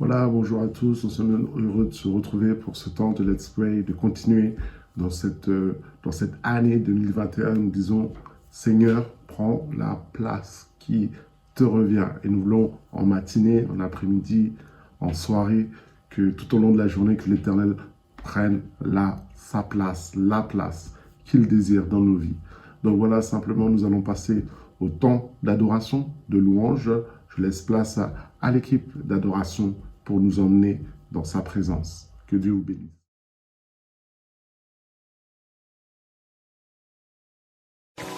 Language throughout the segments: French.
Voilà, bonjour à tous, nous sommes heureux de se retrouver pour ce temps de Let's Pray, de continuer dans cette année 2021. Nous disons, Seigneur, prends la place qui te revient. Et nous voulons en matinée, en après-midi, en soirée, que tout au long de la journée, que l'Éternel prenne sa place, la place qu'il désire dans nos vies. Donc voilà, simplement, nous allons passer au temps d'adoration, de louange. Je laisse place à l'équipe d'adoration pour nous emmener dans sa présence. Que Dieu vous bénisse.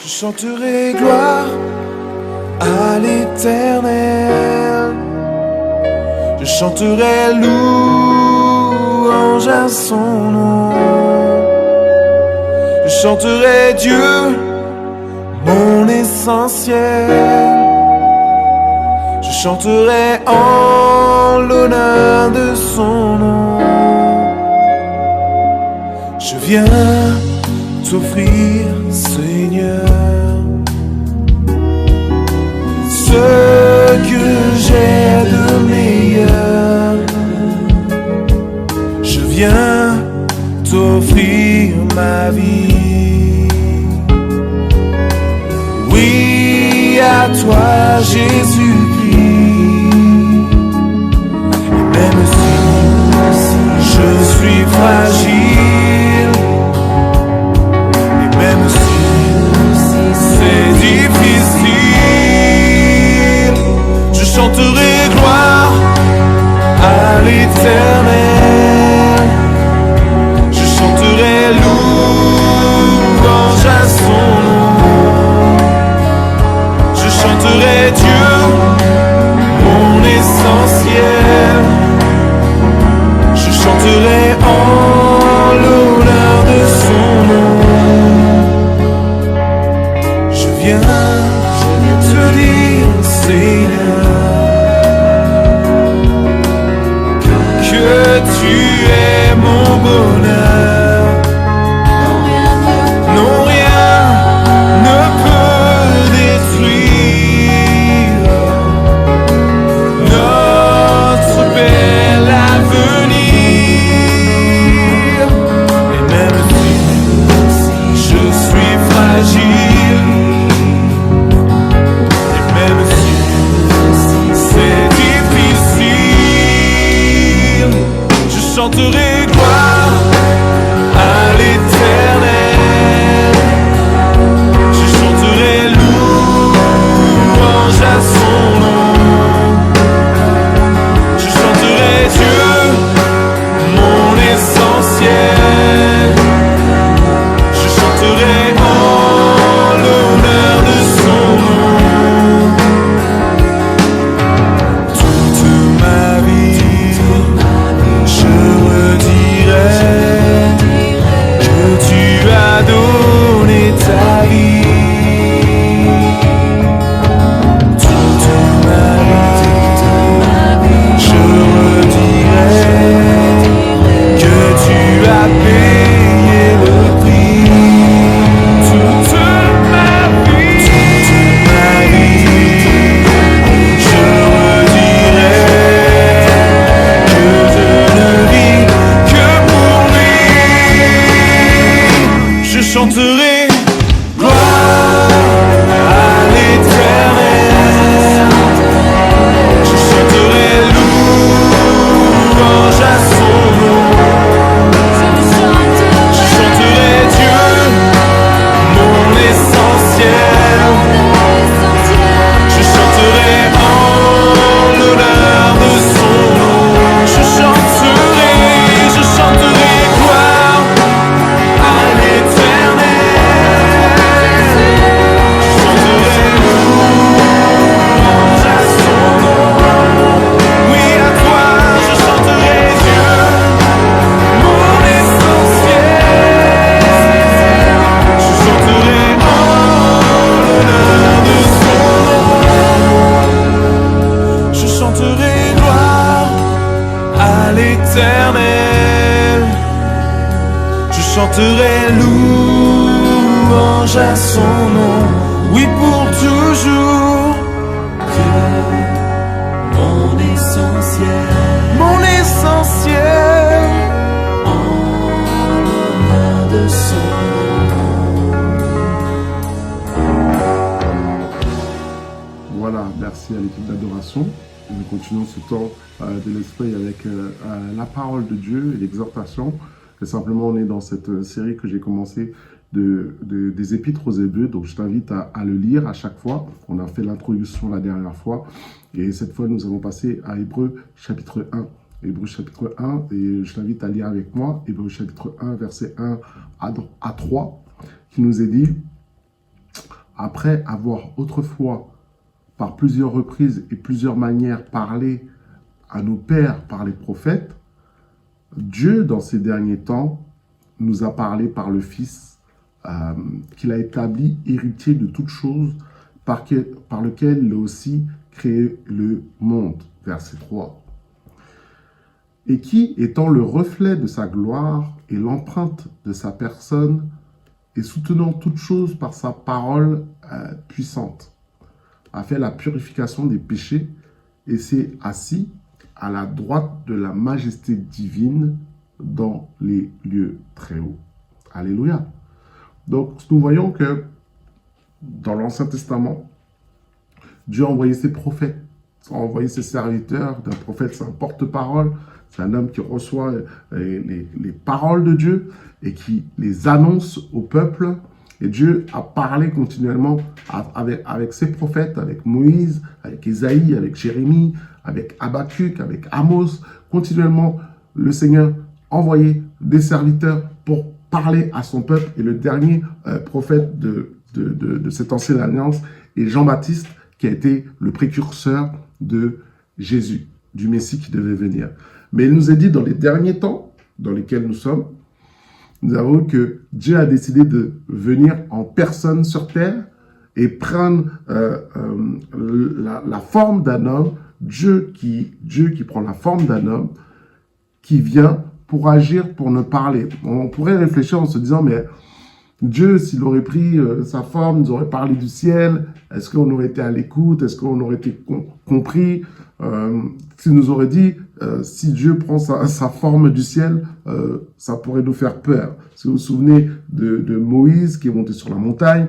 Je chanterai gloire à l'Éternel. Je chanterai louange à son nom. Je chanterai Dieu, mon essentiel. Je chanterai en l'honneur de son nom. Je viens t'offrir, Seigneur, ce que j'ai de meilleur. Je viens t'offrir ma vie. Oui, à toi, Jésus-Christ. Et même si je suis fragile, et même si c'est difficile, je chanterai gloire à l'Éternel. Je chanterai louange à son nom. Je chanterai Dieu, mon essentiel. Je chanterai en l'honneur de son nom. Je viens te dire, Seigneur, que tu es mon bonheur. Non, rien ne peut détruire notre bel avenir. Et même si je suis fragile, et même si c'est difficile, je chanterai gloire à l'Éternel. Je chanterai louange à son nom. Je chanterai Dieu, mon essentiel. Je chanterai en l'honneur de son nom. Toute ma vie, je redirai que tu as donné ta vie. Toute ma vie, je redirai que tu as payé le prix. Toute ma vie, je redirai que je ne vis que pour lui. Je chanterai gloire à l'Éternel. Je chanterai louange à son nom. Je chanterai Dieu, mon essentiel. Je chanterai en l'honneur de son nom. Je chanterai gloire à l'Éternel. Je chanterai louange à son nom. Oui, à toi, je chanterai Dieu, mon essentiel. Je chanterai en l'honneur de son nom. Je chanterai gloire à l'Éternel. Je chanterai louange à son nom. Oui, pour toujours. Que mon essentiel l'essentiel, mon essentiel, en l'honneur de son Voilà, merci à l'équipe d'adoration. Nous continuons ce temps de l'esprit avec la parole de Dieu et l'exhortation. Et simplement, on est dans cette série que j'ai commencée des épîtres aux Hébreux. Donc, je t'invite à le lire à chaque fois. On a fait l'introduction la dernière fois. Et cette fois, nous allons passer à Hébreux chapitre 1. Hébreux chapitre 1, et je t'invite à lire avec moi. Hébreux chapitre 1, verset 1 à 3, qui nous est dit « Après avoir autrefois par plusieurs reprises et plusieurs manières parlé à nos pères par les prophètes, Dieu, dans ces derniers temps, nous a parlé par le Fils, qu'il a établi héritier de toutes choses, par lequel il a aussi créé le monde. » Verset 3. « Et qui, étant le reflet de sa gloire et l'empreinte de sa personne, et soutenant toutes choses par sa parole puissante, a fait la purification des péchés et s'est assis à la droite de la majesté divine dans les lieux très hauts. » Alléluia. Donc, nous voyons que dans l'Ancien Testament, Dieu a envoyé ses prophètes, a envoyé ses serviteurs. Un prophète, c'est un porte-parole, c'est un homme qui reçoit les paroles de Dieu et qui les annonce au peuple. Et Dieu a parlé continuellement avec ses prophètes, avec Moïse, avec Ésaïe, avec Jérémie, avec Habakkuk, avec Amos. Continuellement, le Seigneur envoyait des serviteurs pour parler à son peuple. Et le dernier prophète de cette ancienne alliance est Jean-Baptiste, qui a été le précurseur de Jésus, du Messie qui devait venir. Mais il nous est dit dans les derniers temps dans lesquels nous sommes, nous avons que Dieu a décidé de venir en personne sur terre et prendre la forme d'un homme, Dieu qui prend la forme d'un homme, qui vient pour agir, pour nous parler. On pourrait réfléchir en se disant, mais Dieu, s'il aurait pris sa forme, nous aurait parlé du ciel, est-ce qu'on aurait été à l'écoute, est-ce qu'on aurait été compris, s'il nous aurait dit, si Dieu prend sa forme du ciel, ça pourrait nous faire peur. Si vous vous souvenez de Moïse qui est monté sur la montagne,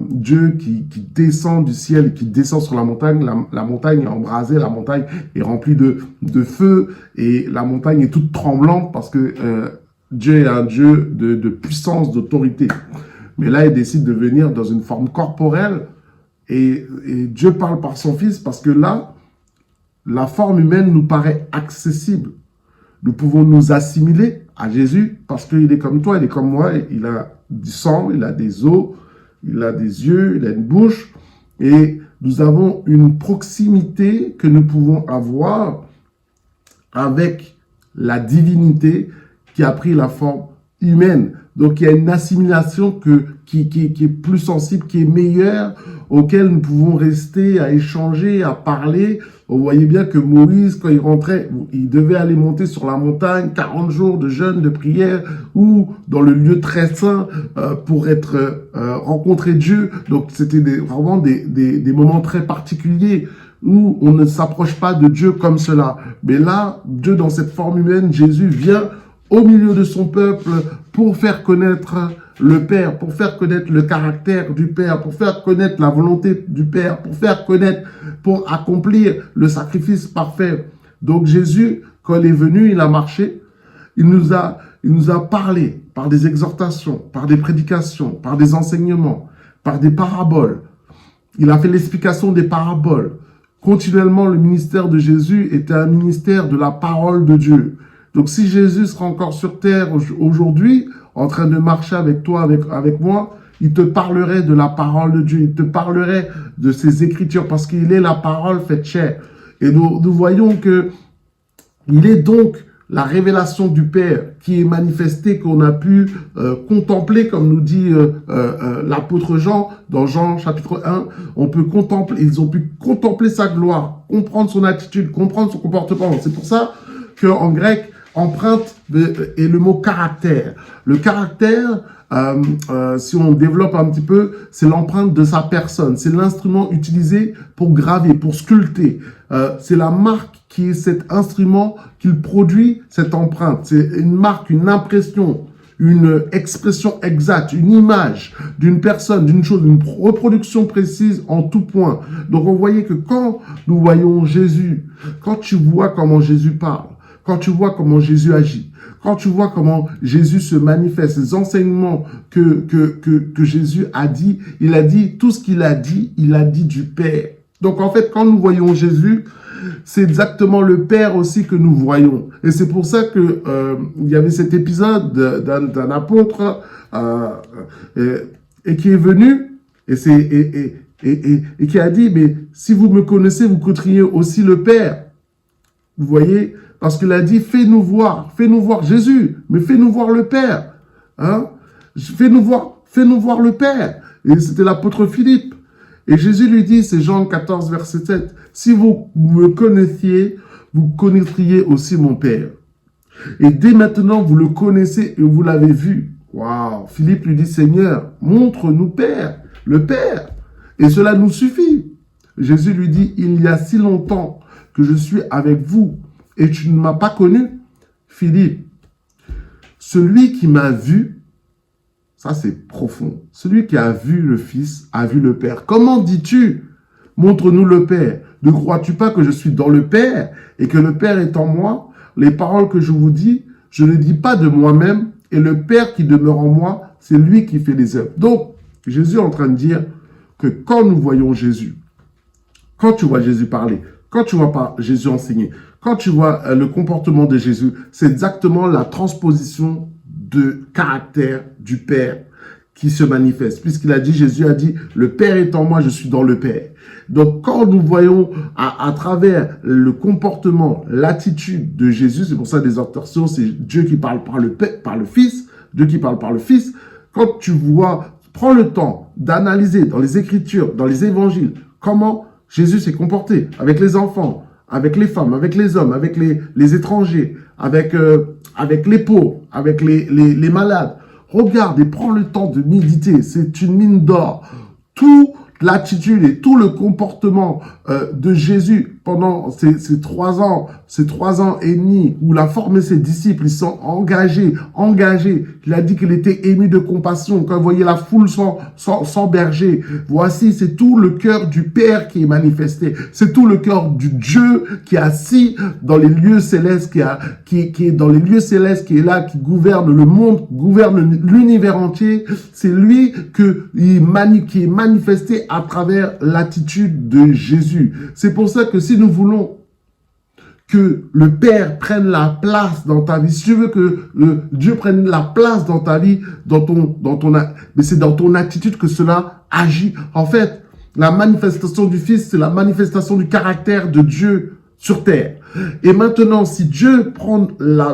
Dieu qui descend du ciel et qui descend sur la montagne est embrasée, la montagne est remplie de feu et la montagne est toute tremblante parce que Dieu est un Dieu de puissance, d'autorité. Mais là, il décide de venir dans une forme corporelle et Dieu parle par son Fils parce que là, la forme humaine nous paraît accessible. Nous pouvons nous assimiler à Jésus parce qu'il est comme toi, il est comme moi, il a du sang, il a des os, il a des yeux, il a une bouche et nous avons une proximité que nous pouvons avoir avec la divinité qui a pris la forme humaine. Donc, il y a une assimilation qui est plus sensible, qui est meilleure, auquel nous pouvons rester à échanger, à parler. Vous voyez bien que Moïse, quand il rentrait, il devait aller monter sur la montagne, 40 jours de jeûne, de prière, ou dans le lieu très saint pour rencontrer Dieu. Donc, c'était vraiment des moments très particuliers où on ne s'approche pas de Dieu comme cela. Mais là, Dieu, dans cette forme humaine, Jésus vient au milieu de son peuple pour faire connaître le Père, pour faire connaître le caractère du Père, pour faire connaître la volonté du Père, pour accomplir le sacrifice parfait. Donc Jésus, quand il est venu, il a marché, il nous a parlé par des exhortations, par des prédications, par des enseignements, par des paraboles. Il a fait l'explication des paraboles. Continuellement, le ministère de Jésus était un ministère de la parole de Dieu. Donc, si Jésus sera encore sur terre aujourd'hui, en train de marcher avec toi, avec moi, il te parlerait de la parole de Dieu, il te parlerait de ses écritures, parce qu'il est la parole faite chair. Et nous voyons que il est donc la révélation du Père qui est manifestée, qu'on a pu contempler, comme nous dit l'apôtre Jean, dans Jean chapitre 1, ils ont pu contempler sa gloire, comprendre son attitude, comprendre son comportement. C'est pour ça qu'en grec, Empreinte et le mot caractère. Le caractère, si on développe un petit peu, c'est l'empreinte de sa personne. C'est l'instrument utilisé pour graver, pour sculpter. C'est la marque qui est cet instrument qu'il produit, cette empreinte. C'est une marque, une impression, une expression exacte, une image d'une personne, d'une chose, une reproduction précise en tout point. Donc on voyait que quand nous voyons Jésus, quand tu vois comment Jésus parle, quand tu vois comment Jésus agit, quand tu vois comment Jésus se manifeste, les enseignements que Jésus a dit, il a dit tout ce qu'il a dit du Père. Donc en fait, quand nous voyons Jésus, c'est exactement le Père aussi que nous voyons. Et c'est pour ça que il y avait cet épisode d'un apôtre et qui est venu et qui a dit, mais si vous me connaissez, vous connaîtriez aussi le Père. Vous voyez, parce qu'il a dit, fais-nous voir Jésus, mais fais-nous voir le Père. Hein? Fais-nous voir le Père. Et c'était l'apôtre Philippe. Et Jésus lui dit, c'est Jean 14, verset 7, si vous me connaissiez, vous connaîtriez aussi mon Père. Et dès maintenant, vous le connaissez et vous l'avez vu. Waouh! Philippe lui dit, Seigneur, montre-nous Père, le Père. Et cela nous suffit. Jésus lui dit, il y a si longtemps que je suis avec vous et tu ne m'as pas connu. Philippe, celui qui m'a vu, ça, c'est profond. Celui qui a vu le Fils a vu le Père. Comment dis-tu? Montre-nous le Père. Ne crois-tu pas que je suis dans le Père et que le Père est en moi? Les paroles que je vous dis, je ne dis pas de moi-même et le Père qui demeure en moi, c'est lui qui fait les œuvres. Donc, Jésus est en train de dire que quand nous voyons Jésus, quand tu vois Jésus parler, quand tu vois Jésus enseigner, quand tu vois le comportement de Jésus, c'est exactement la transposition de caractère du Père qui se manifeste. Puisqu'il a dit, Jésus a dit, le Père est en moi, je suis dans le Père. Donc, quand nous voyons à travers le comportement, l'attitude de Jésus, c'est pour ça des exhortations, c'est Dieu qui parle par le Fils, Dieu qui parle par le Fils. Quand tu vois, prends le temps d'analyser dans les Écritures, dans les Évangiles, comment Jésus s'est comporté avec les enfants, avec les femmes, avec les hommes, avec les étrangers, avec les pauvres, avec les malades. Regarde et prends le temps de méditer. C'est une mine d'or. Toute l'attitude et tout le comportement de Jésus pendant ces 3 ans et demi, où il a formé ses disciples, ils sont engagés. Il a dit qu'il était ému de compassion. Quand vous voyez la foule sans berger, voici, c'est tout le cœur du Père qui est manifesté. C'est tout le cœur du Dieu qui est assis dans les lieux célestes, qui est dans les lieux célestes, qui est là, qui gouverne le monde, gouverne l'univers entier. C'est lui qui est manifesté à travers l'attitude de Jésus. C'est pour ça que si nous voulons que le Père prenne la place dans ta vie, si tu veux que Dieu prenne la place dans ta vie, mais c'est dans ton attitude que cela agit. En fait, la manifestation du Fils, c'est la manifestation du caractère de Dieu sur terre. Et maintenant, si Dieu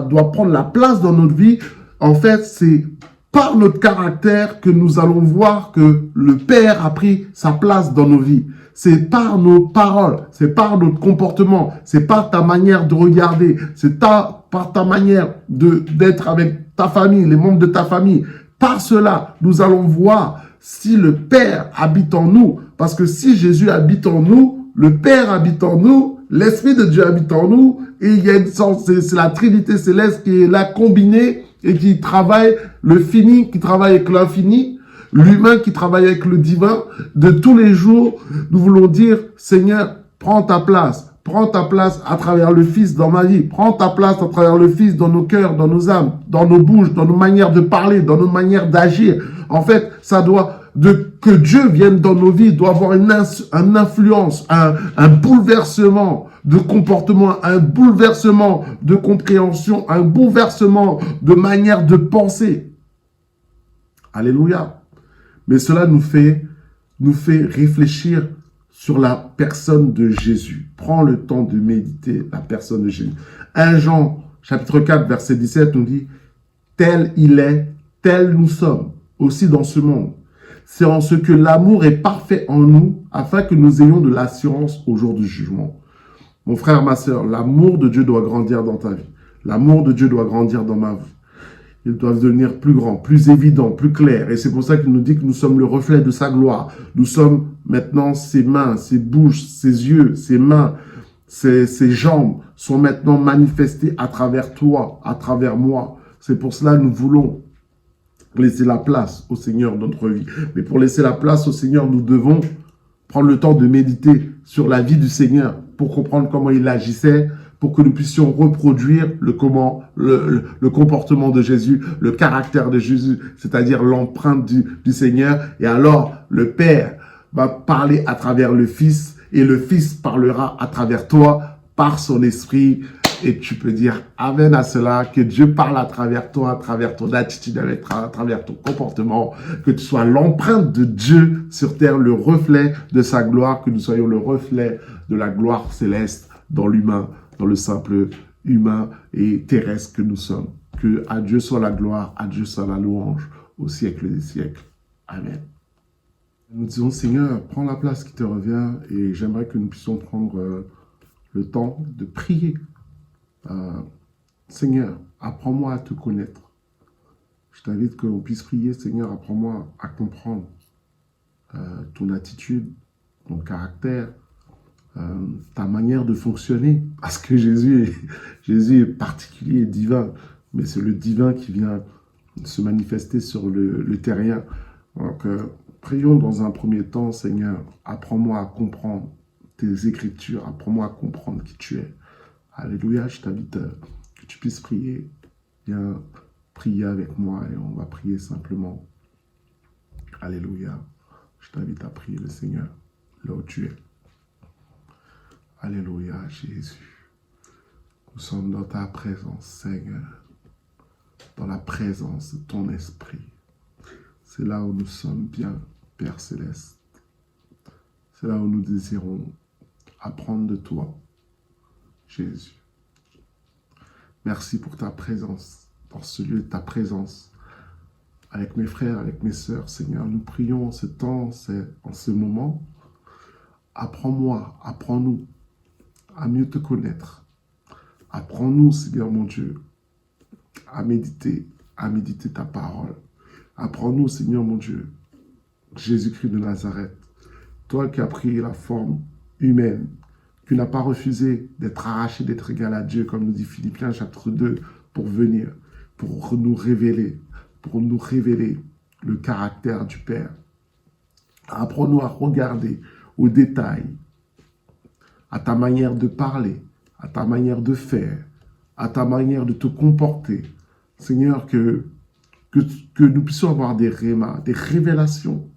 doit prendre la place dans notre vie, en fait, c'est par notre caractère que nous allons voir que le Père a pris sa place dans nos vies. C'est par nos paroles, c'est par notre comportement, c'est par ta manière de regarder, c'est par ta manière d'être avec ta famille, les membres de ta famille. Par cela, nous allons voir si le Père habite en nous. Parce que si Jésus habite en nous, le Père habite en nous, l'Esprit de Dieu habite en nous, et il y a c'est la Trinité céleste qui est là combinée et qui travaille le fini, qui travaille avec l'infini, l'humain qui travaille avec le divin. De tous les jours, nous voulons dire, Seigneur, prends ta place à travers le Fils dans ma vie, prends ta place à travers le Fils dans nos cœurs, dans nos âmes, dans nos bouches, dans nos manières de parler, dans nos manières d'agir. En fait, que Dieu vienne dans nos vies doit avoir une influence, un bouleversement de comportement, un bouleversement de compréhension, un bouleversement de manière de penser. Alléluia. Mais cela nous fait réfléchir sur la personne de Jésus. Prends le temps de méditer la personne de Jésus. 1 Jean, chapitre 4, verset 17, nous dit « Tel il est, tel nous sommes, aussi dans ce monde. C'est en ce que l'amour est parfait en nous, afin que nous ayons de l'assurance au jour du jugement. » Mon frère, ma sœur, l'amour de Dieu doit grandir dans ta vie. L'amour de Dieu doit grandir dans ma vie. Ils doivent devenir plus grands, plus évidents, plus clairs. Et c'est pour ça qu'il nous dit que nous sommes le reflet de sa gloire. Nous sommes maintenant ses mains, ses bouches, ses yeux, ses mains, ses jambes sont maintenant manifestées à travers toi, à travers moi. C'est pour cela que nous voulons laisser la place au Seigneur dans notre vie. Mais pour laisser la place au Seigneur, nous devons prendre le temps de méditer sur la vie du Seigneur pour comprendre comment il agissait, pour que nous puissions reproduire le comportement de Jésus, le caractère de Jésus, c'est-à-dire l'empreinte du Seigneur. Et alors, le Père va parler à travers le Fils et le Fils parlera à travers toi par son Esprit. Et tu peux dire Amen à cela, que Dieu parle à travers toi, à travers ton attitude, à travers ton comportement, que tu sois l'empreinte de Dieu sur terre, le reflet de sa gloire, que nous soyons le reflet de la gloire céleste dans l'humain, dans le simple humain et terrestre que nous sommes. Que à Dieu soit la gloire, à Dieu soit la louange, au siècle des siècles. Amen. Nous disons, Seigneur, prends la place qui te revient et j'aimerais que nous puissions prendre le temps de prier. Seigneur, apprends-moi à te connaître. Je t'invite qu'on puisse prier, Seigneur, apprends-moi à comprendre ton attitude, ton caractère, ta manière de fonctionner. Parce que Jésus est particulier et divin, mais c'est le divin qui vient se manifester sur le terrien. Donc, prions dans un premier temps, Seigneur, apprends-moi à comprendre tes Écritures, apprends-moi à comprendre qui tu es. Alléluia, je t'invite que tu puisses prier. Viens prier avec moi et on va prier simplement. Alléluia. Je t'invite à prier le Seigneur là où tu es. Alléluia, Jésus. Nous sommes dans ta présence, Seigneur. Dans la présence de ton esprit. C'est là où nous sommes bien, Père Céleste. C'est là où nous désirons apprendre de toi. Jésus. Merci pour ta présence, dans ce lieu de ta présence, avec mes frères, avec mes sœurs. Seigneur, nous prions en ce temps, en ce moment. Apprends-moi, apprends-nous à mieux te connaître. Apprends-nous, Seigneur mon Dieu, à méditer ta parole. Apprends-nous, Seigneur mon Dieu, Jésus-Christ de Nazareth, toi qui as pris la forme humaine, qui n'a pas refusé d'être arraché, d'être égal à Dieu, comme nous dit Philippiens chapitre 2, pour venir, pour nous révéler le caractère du Père. Apprends-nous à regarder aux détails, à ta manière de parler, à ta manière de faire, à ta manière de te comporter. Seigneur, que nous puissions avoir des rémas, des révélations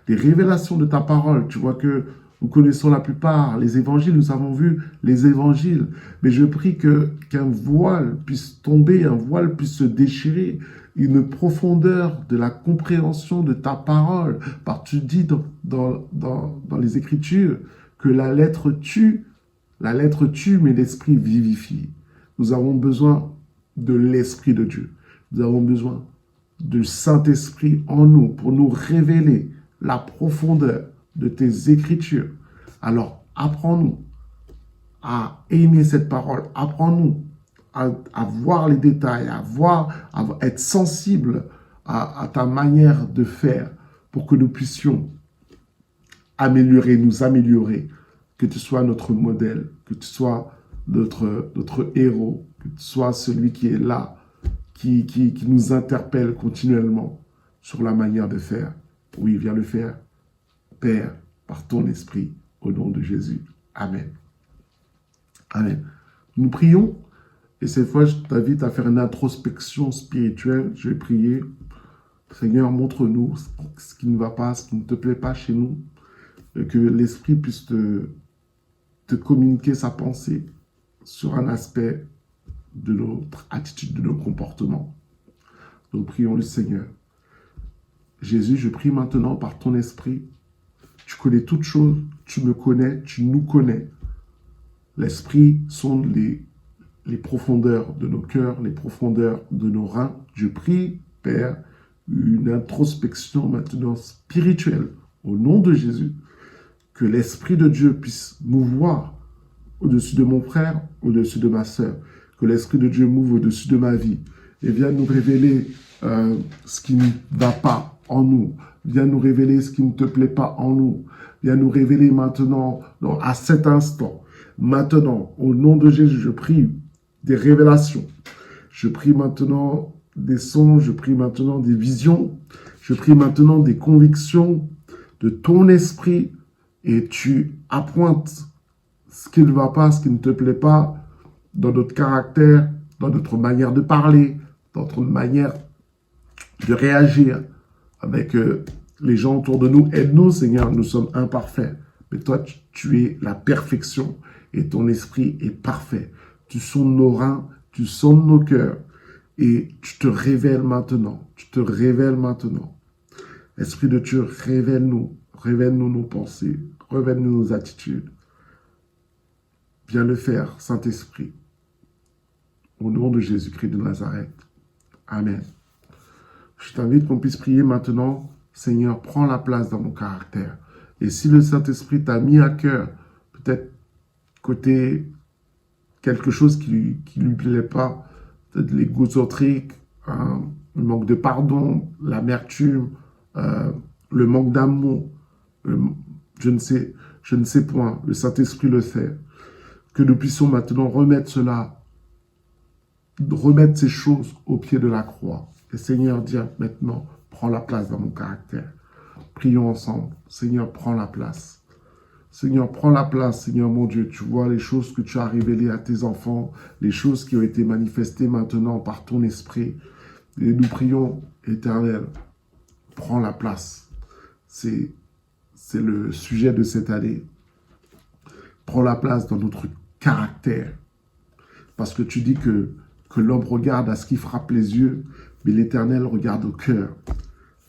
de ta parole. Tu vois que nous connaissons la plupart, les évangiles, nous avons vu les évangiles. Mais je prie qu'un voile puisse tomber, un voile puisse se déchirer, une profondeur de la compréhension de ta parole. Parce que tu dis dans les Écritures que la lettre tue, mais l'esprit vivifie. Nous avons besoin de l'Esprit de Dieu. Nous avons besoin du Saint-Esprit en nous pour nous révéler la profondeur de tes Écritures. Alors, apprends-nous à aimer cette parole. Apprends-nous à voir les détails, à être sensible à ta manière de faire pour que nous puissions nous améliorer, que tu sois notre modèle, que tu sois notre héros, que tu sois celui qui est là, qui nous interpelle continuellement sur la manière de faire. Oui, viens le faire, Père, par ton esprit, au nom de Jésus. Amen. Amen. Nous prions, et cette fois, je t'invite à faire une introspection spirituelle. Je vais prier. Seigneur, montre-nous ce qui ne va pas, ce qui ne te plaît pas chez nous, que l'Esprit puisse te communiquer sa pensée sur un aspect de notre attitude, de nos comportements. Nous prions le Seigneur. Jésus, je prie maintenant par ton esprit. Tu connais toutes choses, tu me connais, tu nous connais. L'esprit sont les profondeurs de nos cœurs, les profondeurs de nos reins. Je prie, Père, une introspection maintenant spirituelle au nom de Jésus, que l'Esprit de Dieu puisse mouvoir au-dessus de mon frère, au-dessus de ma sœur, que l'Esprit de Dieu m'ouvre au-dessus de ma vie et viens nous révéler ce qui ne va pas en nous. Viens nous révéler ce qui ne te plaît pas en nous. Viens nous révéler maintenant, à cet instant. Maintenant, au nom de Jésus, je prie des révélations. Je prie maintenant des songes, je prie maintenant des visions. Je prie maintenant des convictions de ton esprit et tu appointes ce qui ne va pas, ce qui ne te plaît pas dans notre caractère, dans notre manière de parler, dans notre manière de réagir avec les gens autour de nous. Aide-nous, Seigneur, nous sommes imparfaits. Mais toi, tu es la perfection et ton esprit est parfait. Tu sondes nos reins, tu sondes nos cœurs et tu te révèles maintenant. Tu te révèles maintenant. Esprit de Dieu, révèle-nous nos pensées, révèle-nous nos attitudes. Viens le faire, Saint-Esprit. Au nom de Jésus-Christ de Nazareth. Amen. Je t'invite qu'on puisse prier maintenant. Seigneur, prends la place dans mon caractère. Et si le Saint-Esprit t'a mis à cœur, peut-être côté quelque chose qui lui plaît pas, peut-être l'égocentrique, le manque de pardon, l'amertume, le manque d'amour, je ne sais point, le Saint-Esprit le sait, que nous puissions maintenant remettre ces choses au pied de la croix. Et Seigneur, dis maintenant, prends la place dans mon caractère. Prions ensemble. Seigneur, prends la place. Seigneur, prends la place, Seigneur mon Dieu. Tu vois les choses que tu as révélées à tes enfants, les choses qui ont été manifestées maintenant par ton esprit. Et nous prions, Éternel, prends la place. C'est le sujet de cette année. Prends la place dans notre caractère. Parce que tu dis que l'homme regarde à ce qui frappe les yeux, mais l'Éternel regarde au cœur.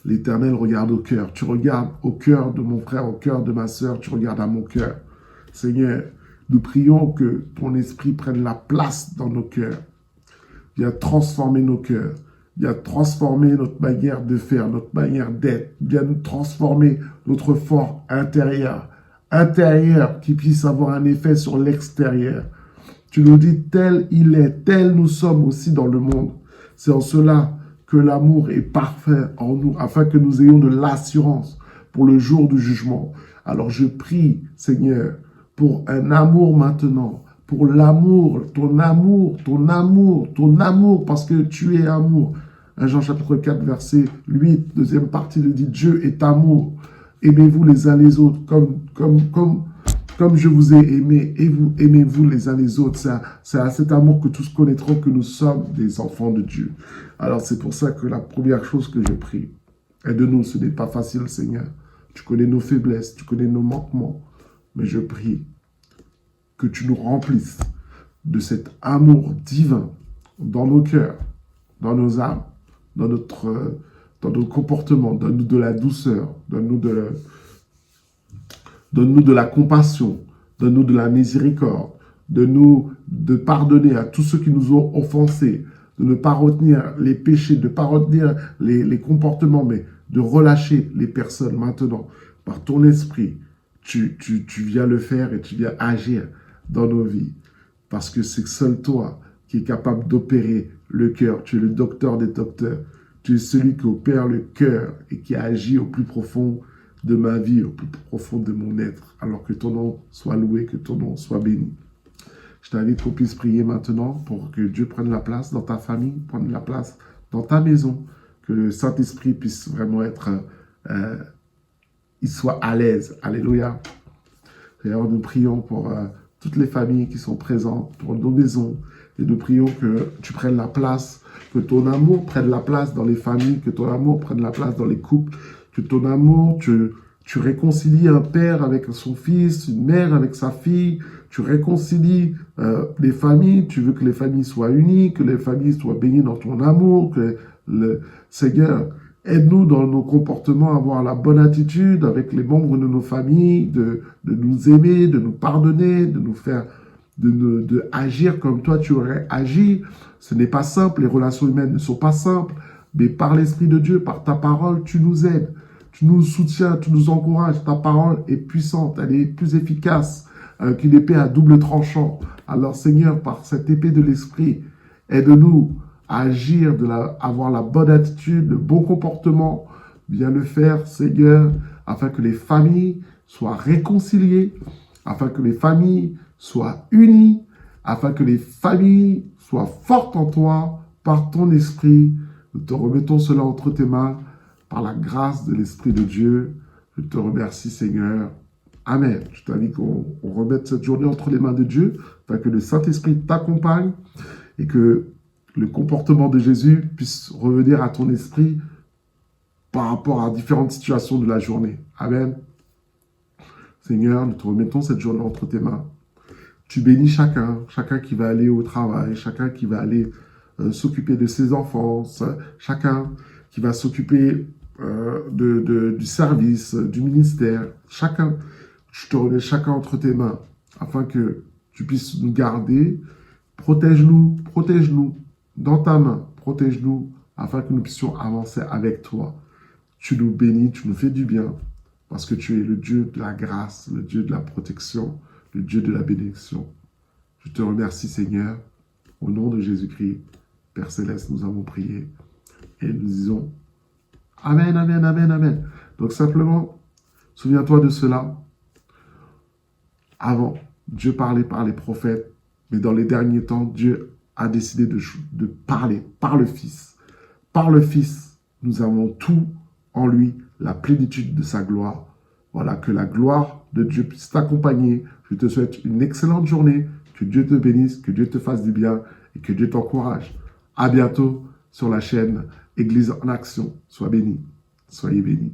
L'Éternel regarde au cœur. Tu regardes au cœur de mon frère, au cœur de ma sœur, tu regardes à mon cœur. Seigneur, nous prions que ton esprit prenne la place dans nos cœurs. Viens transformer nos cœurs. Viens transformer notre manière de faire, notre manière d'être. Viens nous transformer notre fort intérieur. Intérieur qui puisse avoir un effet sur l'extérieur. Tu nous dis tel il est, tel nous sommes aussi dans le monde. C'est en cela que l'amour est parfait en nous, afin que nous ayons de l'assurance pour le jour du jugement. Alors je prie, Seigneur, pour un amour maintenant, pour l'amour, ton amour, ton amour, ton amour, parce que tu es amour. 1 Jean chapitre 4, verset 8, deuxième partie, le dit, Dieu est amour. Aimez-vous les uns les autres comme je vous ai aimé, et vous aimez-vous les uns les autres. C'est à cet amour que tous connaîtront que nous sommes des enfants de Dieu. Alors c'est pour ça que la première chose que je prie, aide-nous, ce n'est pas facile, Seigneur. Tu connais nos faiblesses, tu connais nos manquements, mais je prie que tu nous remplisses de cet amour divin dans nos cœurs, dans nos âmes, dans notre comportement. Donne-nous de la douceur, donne-nous de la compassion, donne-nous de la miséricorde, donne-nous de pardonner à tous ceux qui nous ont offensés, de ne pas retenir les péchés, de ne pas retenir les comportements, mais de relâcher les personnes maintenant. Par ton esprit, tu viens le faire et tu viens agir dans nos vies. Parce que c'est seul toi qui es capable d'opérer le cœur. Tu es le docteur des docteurs. Tu es celui qui opère le cœur et qui agit au plus profond de ma vie, au plus profond de mon être. Alors que ton nom soit loué, que ton nom soit béni. Je t'invite qu'on puisse prier maintenant pour que Dieu prenne la place dans ta famille, prenne la place dans ta maison, que le Saint-Esprit puisse vraiment être, il soit à l'aise. Alléluia. D'ailleurs, nous prions pour toutes les familles qui sont présentes, pour nos maisons, et nous prions que tu prennes la place, que ton amour prenne la place dans les familles, que ton amour prenne la place dans les couples, que ton amour, tu réconcilies un père avec son fils, une mère avec sa fille, tu réconcilies les familles, tu veux que les familles soient unies, que les familles soient baignées dans ton amour, que le Seigneur, aide-nous dans nos comportements à avoir la bonne attitude avec les membres de nos familles, de nous aimer, de nous pardonner, de nous faire, de agir comme toi tu aurais agi. Ce n'est pas simple, les relations humaines ne sont pas simples, mais par l'Esprit de Dieu, par ta parole, tu nous aides. Tu nous soutiens, tu nous encourages. Ta parole est puissante, elle est plus efficace qu'une épée à double tranchant. Alors Seigneur, par cette épée de l'Esprit, aide-nous à agir, avoir la bonne attitude, le bon comportement, bien le faire, Seigneur, afin que les familles soient réconciliées, afin que les familles soient unies, afin que les familles soient fortes en toi, par ton esprit. Nous te remettons cela entre tes mains, par la grâce de l'Esprit de Dieu. Je te remercie, Seigneur. Amen. Je t'invite qu'on remette cette journée entre les mains de Dieu, afin que le Saint-Esprit t'accompagne et que le comportement de Jésus puisse revenir à ton esprit par rapport à différentes situations de la journée. Amen. Seigneur, nous te remettons cette journée entre tes mains. Tu bénis chacun qui va aller au travail, chacun qui va aller s'occuper de ses enfants, chacun qui va s'occuper du service, du ministère. Chacun, je te remets chacun entre tes mains, afin que tu puisses nous garder. Protège-nous dans ta main. Protège-nous, afin que nous puissions avancer avec toi. Tu nous bénis, tu nous fais du bien, parce que tu es le Dieu de la grâce, le Dieu de la protection, le Dieu de la bénédiction. Je te remercie, Seigneur. Au nom de Jésus-Christ, Père Céleste, nous avons prié. Et nous disons Amen, Amen, Amen, Amen. Donc simplement, souviens-toi de cela. Avant, Dieu parlait par les prophètes, mais dans les derniers temps, Dieu a décidé de parler par le Fils. Par le Fils, nous avons tout en lui, la plénitude de sa gloire. Voilà, que la gloire de Dieu puisse t'accompagner. Je te souhaite une excellente journée. Que Dieu te bénisse, que Dieu te fasse du bien et que Dieu t'encourage. À bientôt sur la chaîne Église en Action. Sois béni. Soyez bénis.